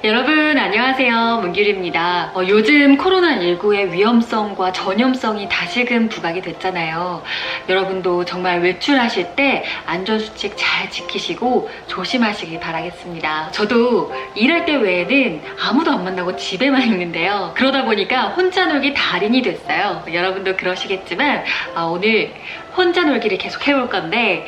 여러분 안녕하세요, 문규리입니다. 요즘 코로나19의 위험성과 전염성이 다시금 부각이 됐잖아요. 여러분도 정말 외출하실 때 안전수칙 잘 지키시고 조심하시길 바라겠습니다. 저도 일할 때 외에는 아무도 안 만나고 집에만 있는데요. 그러다 보니까 혼자 놀기 달인이 됐어요. 여러분도 그러시겠지만 오늘 혼자 놀기를 계속 해볼 건데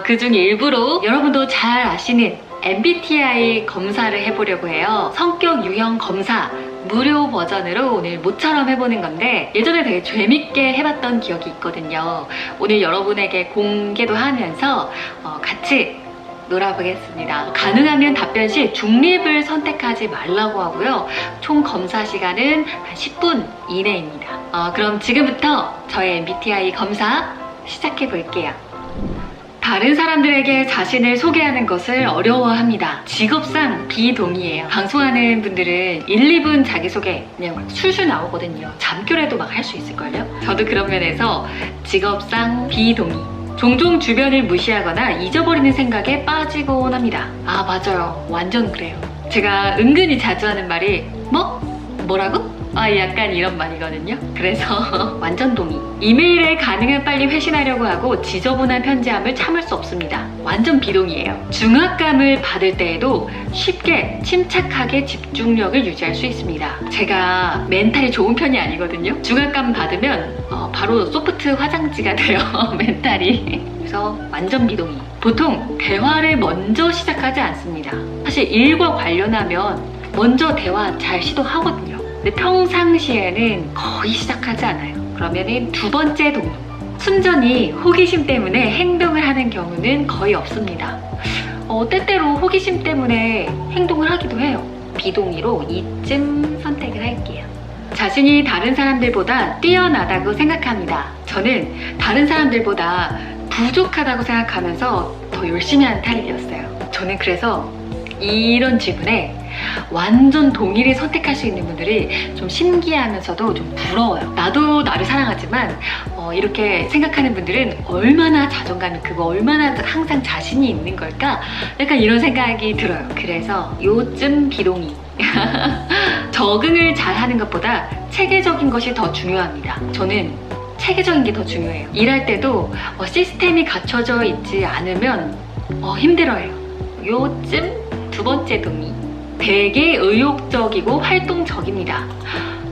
그중 일부로 여러분도 잘 아시는 MBTI 검사를 해보려고 해요. 성격 유형 검사 무료 버전으로 오늘 모처럼 해보는 건데 예전에 되게 재밌게 해봤던 기억이 있거든요. 오늘 여러분에게 공개도 하면서 같이 놀아보겠습니다. 가능하면 답변 시 중립을 선택하지 말라고 하고요. 총 검사 시간은 한 10분 이내입니다. 그럼 지금부터 저의 MBTI 검사 시작해 볼게요. 다른 사람들에게 자신을 소개하는 것을 어려워합니다. 직업상 B동이에요. 방송하는 분들은 1, 2분 자기소개 그냥 막 술술 나오거든요. 잠결에도 막 할 수 있을걸요? 저도 그런 면에서 직업상 B동이. 종종 주변을 무시하거나 잊어버리는 생각에 빠지곤 합니다. 맞아요. 완전 그래요. 제가 은근히 자주 하는 말이 뭐라고? 약간 이런 말이거든요. 그래서 완전 동의. 이메일에 가능한 빨리 회신하려고 하고 지저분한 편지함을 참을 수 없습니다. 완전 비동이에요. 중압감을 받을 때에도 쉽게 침착하게 집중력을 유지할 수 있습니다. 제가 멘탈이 좋은 편이 아니거든요. 중압감 받으면 바로 소프트 화장지가 돼요. 멘탈이. 그래서 완전 비동의. 보통 대화를 먼저 시작하지 않습니다. 사실 일과 관련하면 먼저 대화 잘 시도하거든요. 근데 평상시에는 거의 시작하지 않아요. 그러면은 두 번째 동의. 순전히 호기심 때문에 행동을 하는 경우는 거의 없습니다. 때때로 호기심 때문에 행동을 하기도 해요. 비동의로 이쯤 선택을 할게요. 자신이 다른 사람들보다 뛰어나다고 생각합니다. 저는 다른 사람들보다 부족하다고 생각하면서 더 열심히 하는 타입이었어요. 저는 그래서 이런 질문에 완전 동의를 선택할 수 있는 분들이 좀 신기하면서도 좀 부러워요. 나도 나를 사랑하지만 이렇게 생각하는 분들은 얼마나 자존감이 크고 얼마나 항상 자신이 있는 걸까? 약간 이런 생각이 들어요. 그래서 요즘 비동의. 적응을 잘하는 것보다 체계적인 것이 더 중요합니다. 저는 체계적인 게 더 중요해요. 일할 때도 시스템이 갖춰져 있지 않으면 힘들어요. 요즘 두 번째 동의. 되게 의욕적이고 활동적입니다.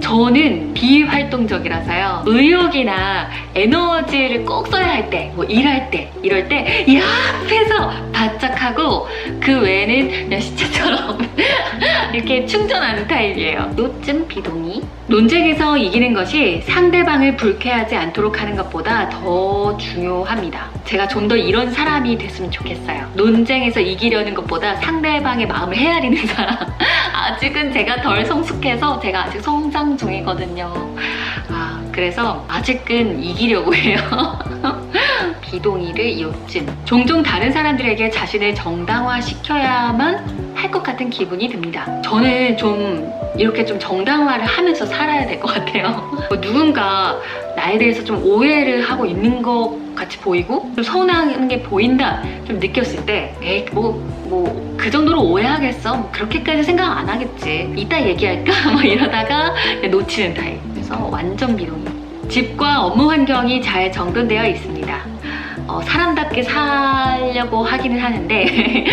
저는 비활동적이라서요. 의욕이나 에너지를 꼭 써야 할 때, 일할 때, 이럴 때 이 앞에서 바짝 하고 그 외에는 그냥 시체처럼 이렇게 충전하는 타입이에요. 요즘 비동의. 논쟁에서 이기는 것이 상대방을 불쾌하지 않도록 하는 것보다 더 중요합니다. 제가 좀 더 이런 사람이 됐으면 좋겠어요. 논쟁에서 이기려는 것보다 상대방의 마음을 헤아리는 사람. 아직은 제가 덜 성숙해서 제가 아직 성장 중이거든요. 그래서 아직은 이기려고 해요. 비동의를 요즘. 종종 다른 사람들에게 자신을 정당화시켜야만 할 것 같은 기분이 듭니다. 저는 좀 이렇게 좀 정당화를 하면서 살아야 될 것 같아요. 누군가 나에 대해서 좀 오해를 하고 있는 것 같이 보이고 좀 서운한 게 보인다 좀 느꼈을 때 그 정도로 오해하겠어? 그렇게까지 생각 안 하겠지. 이따 얘기할까? 이러다가 놓치는 타입. 그래서 완전 비동의. 집과 업무 환경이 잘 정돈되어 있습니다. 사람답게 살려고 하기는 하는데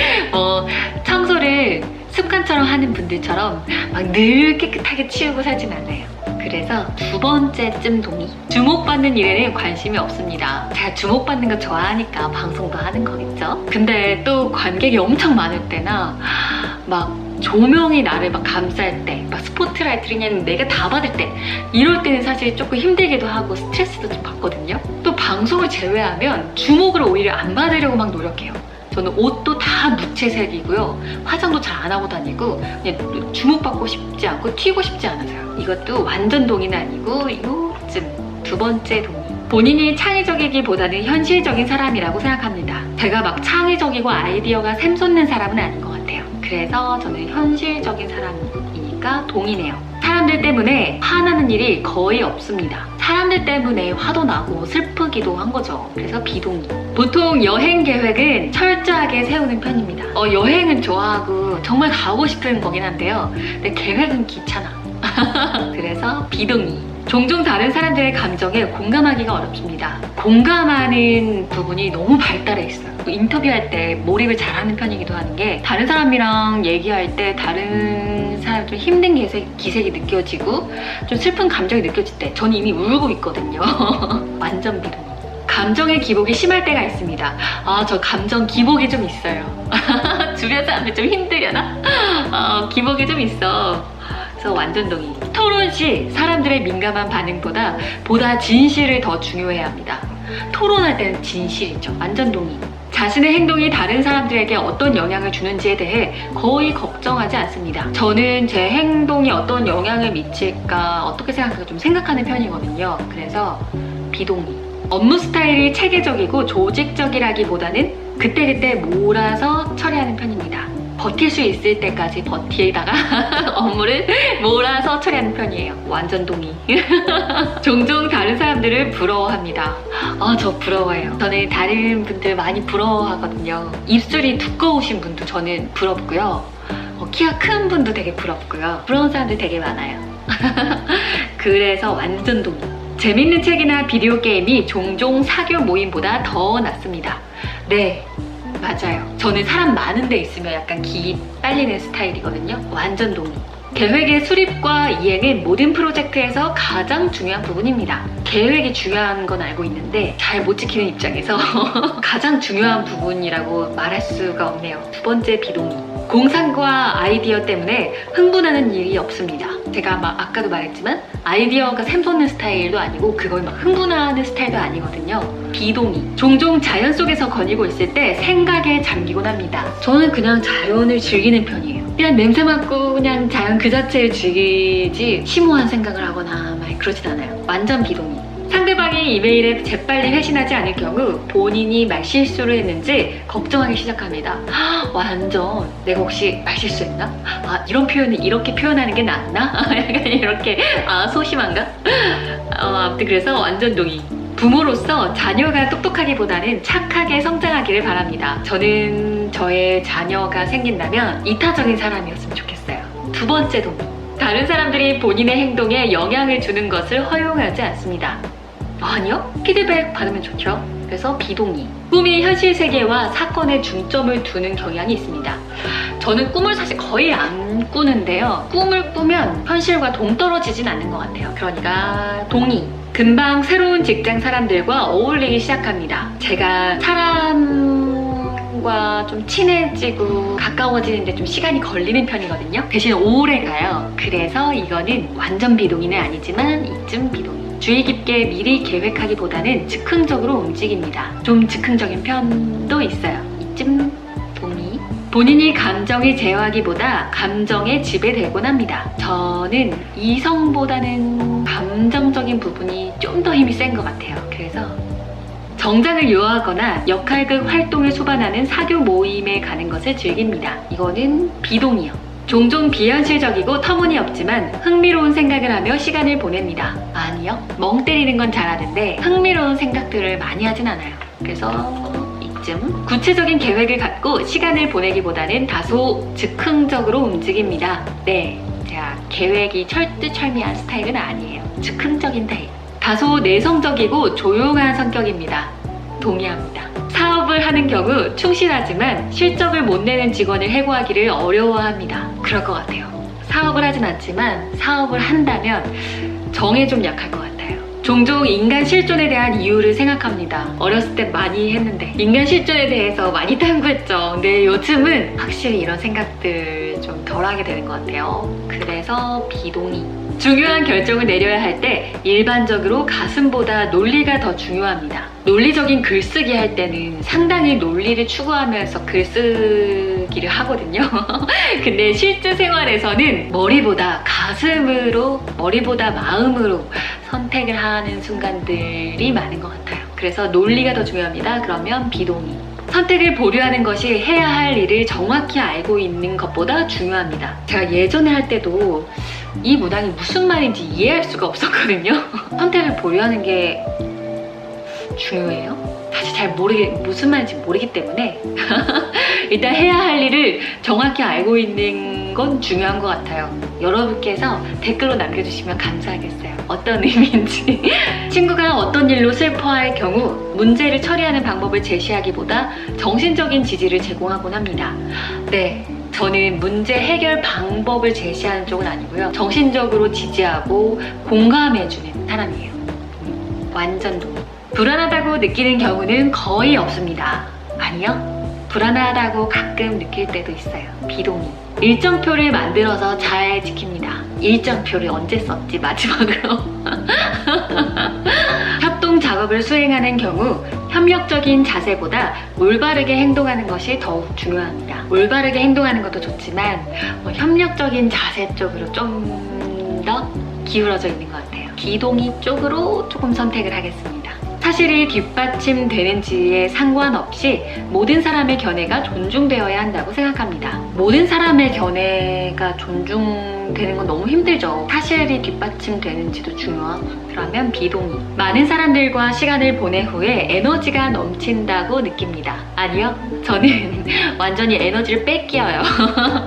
청소를 습관처럼 하는 분들처럼 막 늘 깨끗하게 치우고 살진 않아요. 그래서 두 번째쯤 동의. 주목받는 일에는 관심이 없습니다. 제가 주목받는 거 좋아하니까 방송도 하는 거겠죠. 근데 또 관객이 엄청 많을 때나 막 조명이 나를 막 감쌀 때, 막 스포트라이트를 그냥 내가 다 받을 때, 이럴 때는 사실 조금 힘들기도 하고 스트레스도 좀 받거든요. 또 방송을 제외하면 주목을 오히려 안 받으려고 막 노력해요. 저는 옷도 다 무채색이고요. 화장도 잘 안 하고 다니고 그냥 주목받고 싶지 않고 튀고 싶지 않아서요. 이것도 완전 동의는 아니고 요즘 두 번째 동의. 본인이 창의적이기보다는 현실적인 사람이라고 생각합니다. 제가 막 창의적이고 아이디어가 샘솟는 사람은 아닌 것 같아요. 그래서 저는 현실적인 사람이니까 동의네요. 사람들 때문에 화나는 일이 거의 없습니다. 사람들 때문에 화도 나고 슬프기도 한 거죠. 그래서 비동의. 보통 여행 계획은 철저하게 세우는 편입니다. 여행은 좋아하고 정말 가고 싶은 거긴 한데요. 근데 계획은 귀찮아. 그래서 비동의. 종종 다른 사람들의 감정에 공감하기가 어렵습니다. 공감하는 부분이 너무 발달해 있어요. 인터뷰할 때 몰입을 잘하는 편이기도 하는 게 다른 사람이랑 얘기할 때 다른 사람 좀 힘든 기색이 느껴지고 좀 슬픈 감정이 느껴질 때 저는 이미 울고 있거든요. 완전 비동의. 감정의 기복이 심할 때가 있습니다. 저 감정 기복이 좀 있어요. 주변 사람들 좀 힘들려나? 기복이 좀 있어. 그래서 완전 동의. 토론 시 사람들의 민감한 반응보다 보다 진실을 더 중요해야 합니다. 토론할 때는 진실이죠. 완전 동의. 자신의 행동이 다른 사람들에게 어떤 영향을 주는지에 대해 거의 걱정하지 않습니다. 저는 제 행동이 어떤 영향을 미칠까 어떻게 생각할까 좀 생각하는 편이거든요. 그래서 비동의. 업무 스타일이 체계적이고 조직적이라기보다는 그때그때 몰아서 처리하는 편입니다. 버틸 수 있을 때까지 버티다가 업무를 몰아서 처리하는 편이에요. 완전 동의. 종종 다른 사람들을 부러워합니다. 저 부러워해요. 저는 다른 분들 많이 부러워하거든요. 입술이 두꺼우신 분도 저는 부럽고요. 키가 큰 분도 되게 부럽고요. 부러운 사람들 되게 많아요. 그래서 완전 동의. 재밌는 책이나 비디오 게임이 종종 사교 모임보다 더 낫습니다. 네. 맞아요. 저는 사람 많은 데 있으면 약간 기 빨리는 스타일이거든요. 완전 동의. 계획의 수립과 이행은 모든 프로젝트에서 가장 중요한 부분입니다. 계획이 중요한 건 알고 있는데 잘 못 지키는 입장에서 가장 중요한 부분이라고 말할 수가 없네요. 두 번째 비동의. 공상과 아이디어 때문에 흥분하는 일이 없습니다. 제가 아까도 말했지만 아이디어가 샘솟는 스타일도 아니고 그걸 흥분하는 스타일도 아니거든요. 비동의. 종종 자연 속에서 거닐고 있을 때 생각에 잠기곤 합니다. 저는 그냥 자연을 즐기는 편이에요. 그냥 냄새 맡고 그냥 자연 그 자체를 즐기지 심오한 생각을 하거나 그러진 않아요. 완전 비동의. 상대방이 이메일에 재빨리 회신하지 않을 경우 본인이 말실수를 했는지 걱정하기 시작합니다. 완전 내가 혹시 말실수했나? 이런 표현을 이렇게 표현하는 게 낫나? 약간 이렇게 소심한가? 아무튼 그래서 완전 동의. 부모로서 자녀가 똑똑하기보다는 착하게 성장하기를 바랍니다. 저는 저의 자녀가 생긴다면 이타적인 사람이었으면 좋겠어요. 두 번째 동의. 다른 사람들이 본인의 행동에 영향을 주는 것을 허용하지 않습니다. 아니요? 피드백 받으면 좋죠. 그래서 비동의. 꿈이 현실 세계와 사건에 중점을 두는 경향이 있습니다. 저는 꿈을 사실 거의 안 꾸는데요. 꿈을 꾸면 현실과 동떨어지진 않는 것 같아요. 그러니까 동의. 금방 새로운 직장 사람들과 어울리기 시작합니다. 제가 사람과 좀 친해지고 가까워지는데 좀 시간이 걸리는 편이거든요. 대신 오래 가요. 그래서 이거는 완전 비동의는 아니지만 이쯤 비동의. 주의 깊게 미리 계획하기보다는 즉흥적으로 움직입니다. 좀 즉흥적인 편도 있어요. 이쯤 동의. 본인이 감정을 제어하기보다 감정에 지배되곤 합니다. 저는 이성보다는 감정적인 부분이 좀 더 힘이 센 것 같아요. 그래서 정장을 요하거나 역할극 활동을 수반하는 사교 모임에 가는 것을 즐깁니다. 이거는 비동의요. 종종 비현실적이고 터무니없지만 흥미로운 생각을 하며 시간을 보냅니다. 아니요. 멍 때리는 건 잘하는데 흥미로운 생각들을 많이 하진 않아요. 그래서 이쯤. 구체적인 계획을 갖고 시간을 보내기보다는 다소 즉흥적으로 움직입니다. 네. 제가 계획이 철두철미한 스타일은 아니에요. 즉흥적인 타입. 다소 내성적이고 조용한 성격입니다. 동의합니다. 사업을 하는 경우 충실하지만 실적을 못 내는 직원을 해고하기를 어려워합니다. 그럴 것 같아요. 사업을 하진 않지만 사업을 한다면 정에 좀 약할 것 같아요. 종종 인간 실존에 대한 이유를 생각합니다. 어렸을 때 많이 했는데 인간 실존에 대해서 많이 탐구했죠. 근데 요즘은 확실히 이런 생각들 좀 덜하게 되는 것 같아요. 그래서 비동의. 중요한 결정을 내려야 할 때 일반적으로 가슴보다 논리가 더 중요합니다. 논리적인 글쓰기 할 때는 상당히 논리를 추구하면서 글쓰기를 하거든요. 근데 실제 생활에서는 머리보다 가슴으로, 머리보다 마음으로 선택을 하는 순간들이 많은 것 같아요. 그래서 논리가 더 중요합니다. 그러면 비동의. 선택을 보류하는 것이 해야 할 일을 정확히 알고 있는 것보다 중요합니다. 제가 예전에 할 때도 이 문항이 무슨 말인지 이해할 수가 없었거든요. 선택을 보류하는 게 중요해요? 사실 잘 무슨 말인지 모르기 때문에 일단 해야 할 일을 정확히 알고 있는 건 중요한 것 같아요. 여러분께서 댓글로 남겨주시면 감사하겠어요. 어떤 의미인지. 친구가 어떤 일로 슬퍼할 경우 문제를 처리하는 방법을 제시하기보다 정신적인 지지를 제공하곤 합니다. 네, 저는 문제 해결 방법을 제시하는 쪽은 아니고요. 정신적으로 지지하고 공감해주는 사람이에요. 완전 동의. 불안하다고 느끼는 경우는 거의 없습니다. 아니요? 불안하다고 가끔 느낄 때도 있어요. 비동의. 일정표를 만들어서 잘 지킵니다. 일정표를 언제 썼지 마지막으로? 협동 작업을 수행하는 경우 협력적인 자세보다 올바르게 행동하는 것이 더욱 중요합니다. 올바르게 행동하는 것도 좋지만 협력적인 자세 쪽으로 좀 더 기울어져 있는 것 같아요. 비동의 쪽으로 조금 선택을 하겠습니다. 사실이 뒷받침되는지에 상관없이 모든 사람의 견해가 존중되어야 한다고 생각합니다. 모든 사람의 견해가 존중되는 건 너무 힘들죠. 사실이 뒷받침되는지도 중요하고. 그러면 비동의. 많은 사람들과 시간을 보낸 후에 에너지가 넘친다고 느낍니다. 아니요, 저는 완전히 에너지를 뺏겨요.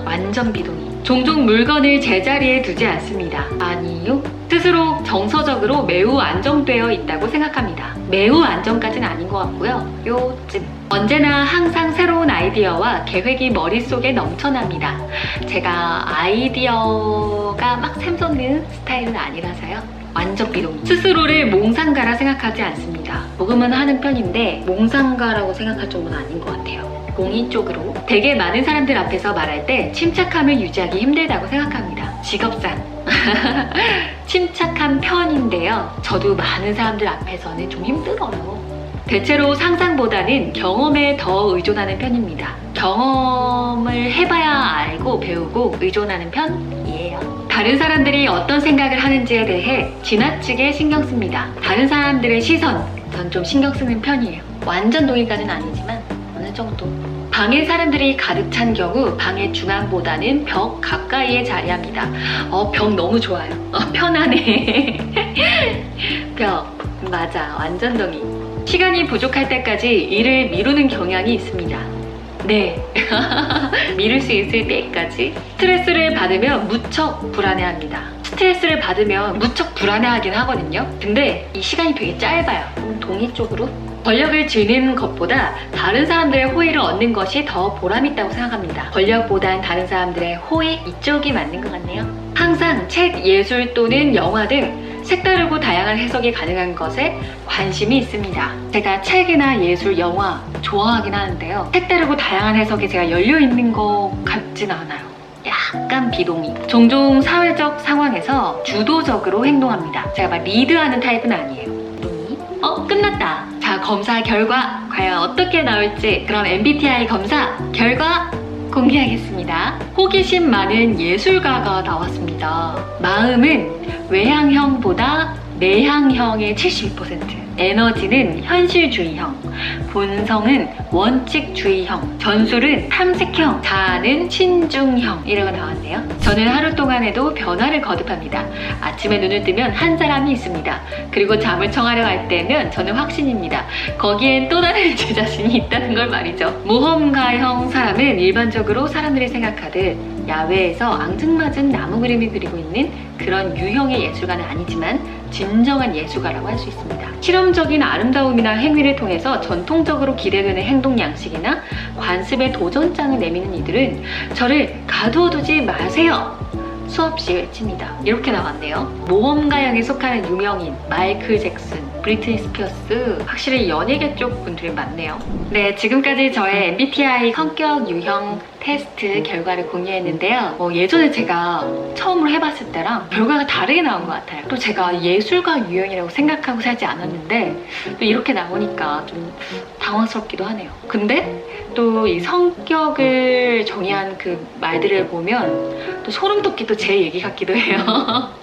완전 비동의. 종종 물건을 제자리에 두지 않습니다. 아니요, 스스로 정서적으로 매우 안정되어 있다고 생각합니다. 매우 안정까지는 아닌 것 같고요. 요쯤. 언제나 항상 새로운 아이디어와 계획이 머릿속에 넘쳐납니다. 제가 아이디어가 막 샘솟는 스타일은 아니라서요. 완전 비동의. 스스로를 몽상가라 생각하지 않습니다. 녹음은 하는 편인데 몽상가라고 생각할 정도는 아닌 것 같아요. 공의 쪽으로. 되게 많은 사람들 앞에서 말할 때 침착함을 유지하기 힘들다고 생각합니다. 직업상. 침착한 편인데요. 저도 많은 사람들 앞에서는 좀 힘들어요. 대체로 상상보다는 경험에 더 의존하는 편입니다. 경험을 해봐야 알고 배우고 의존하는 편이에요. 다른 사람들이 어떤 생각을 하는지에 대해 지나치게 신경 씁니다. 다른 사람들의 시선, 전 좀 신경 쓰는 편이에요. 완전 동의까지는 아니지만 어느 정도. 방에 사람들이 가득 찬 경우 방의 중앙보다는 벽 가까이에 자리합니다. 벽 너무 좋아요. 편하네. 벽. 맞아. 완전 동의. 시간이 부족할 때까지 일을 미루는 경향이 있습니다. 네. 미룰 수 있을 때까지. 스트레스를 받으면 무척 불안해합니다. 스트레스를 받으면 무척 불안해하긴 하거든요. 근데 이 시간이 되게 짧아요. 동의 쪽으로. 권력을 쥐는 것보다 다른 사람들의 호의를 얻는 것이 더 보람있다고 생각합니다. 권력보단 다른 사람들의 호의? 이쪽이 맞는 것 같네요. 항상 책, 예술 또는 영화 등 색다르고 다양한 해석이 가능한 것에 관심이 있습니다. 제가 책이나 예술, 영화 좋아하긴 하는데요. 색다르고 다양한 해석에 제가 열려있는 것 같진 않아요. 약간 비동의. 종종 사회적 상황에서 주도적으로 행동합니다. 제가 막 리드하는 타입은 아니에요. 끝났다. 자, 검사 결과 과연 어떻게 나올지. 그럼 MBTI 검사 결과 공개하겠습니다. 호기심 많은 예술가가 나왔습니다. 마음은 외향형보다 내향형의 72%, 에너지는 현실주의형, 본성은 원칙주의형, 전술은 탐색형, 자아는 신중형이라고 나왔네요. 저는 하루 동안에도 변화를 거듭합니다. 아침에 눈을 뜨면 한 사람이 있습니다. 그리고 잠을 청하려 할 때면 저는 확신입니다. 거기엔 또 다른 제 자신이 있다는 걸 말이죠. 모험가형 사람은 일반적으로 사람들이 생각하듯 야외에서 앙증맞은 나무 그림을 그리고 있는 그런 유형의 예술가는 아니지만 진정한 예술가라고 할 수 있습니다. 실험적인 아름다움이나 행위를 통해서 전통적으로 기대되는 행동 양식이나 관습의 도전장을 내미는 이들은 저를 가두어두지 마세요! 수없이 외칩니다. 이렇게 나왔네요. 모험가형에 속하는 유명인 마이클 잭슨, 브리트니 스피어스, 확실히 연예계 쪽 분들이 많네요. 네, 지금까지 저의 MBTI 성격 유형 테스트 결과를 공유했는데요. 예전에 제가 처음으로 해봤을 때랑 결과가 다르게 나온 것 같아요. 또 제가 예술가 유형이라고 생각하고 살지 않았는데 또 이렇게 나오니까 좀 당황스럽기도 하네요. 근데 또 이 성격을 정의한 그 말들을 보면 또 소름 돋기도 제 얘기 같기도 해요.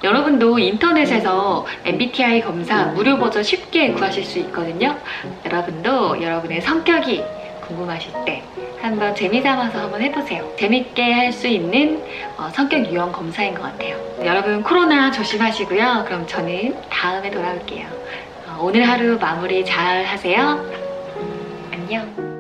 여러분도 인터넷에서 MBTI 검사 무료 버전 쉽게 구하실 수 있거든요. 여러분도 여러분의 성격이 궁금하실 때 한번 재미삼아서 한번 해보세요. 재밌게 할 수 있는 성격 유형 검사인 것 같아요. 여러분 코로나 조심하시고요. 그럼 저는 다음에 돌아올게요. 오늘 하루 마무리 잘 하세요. 안녕.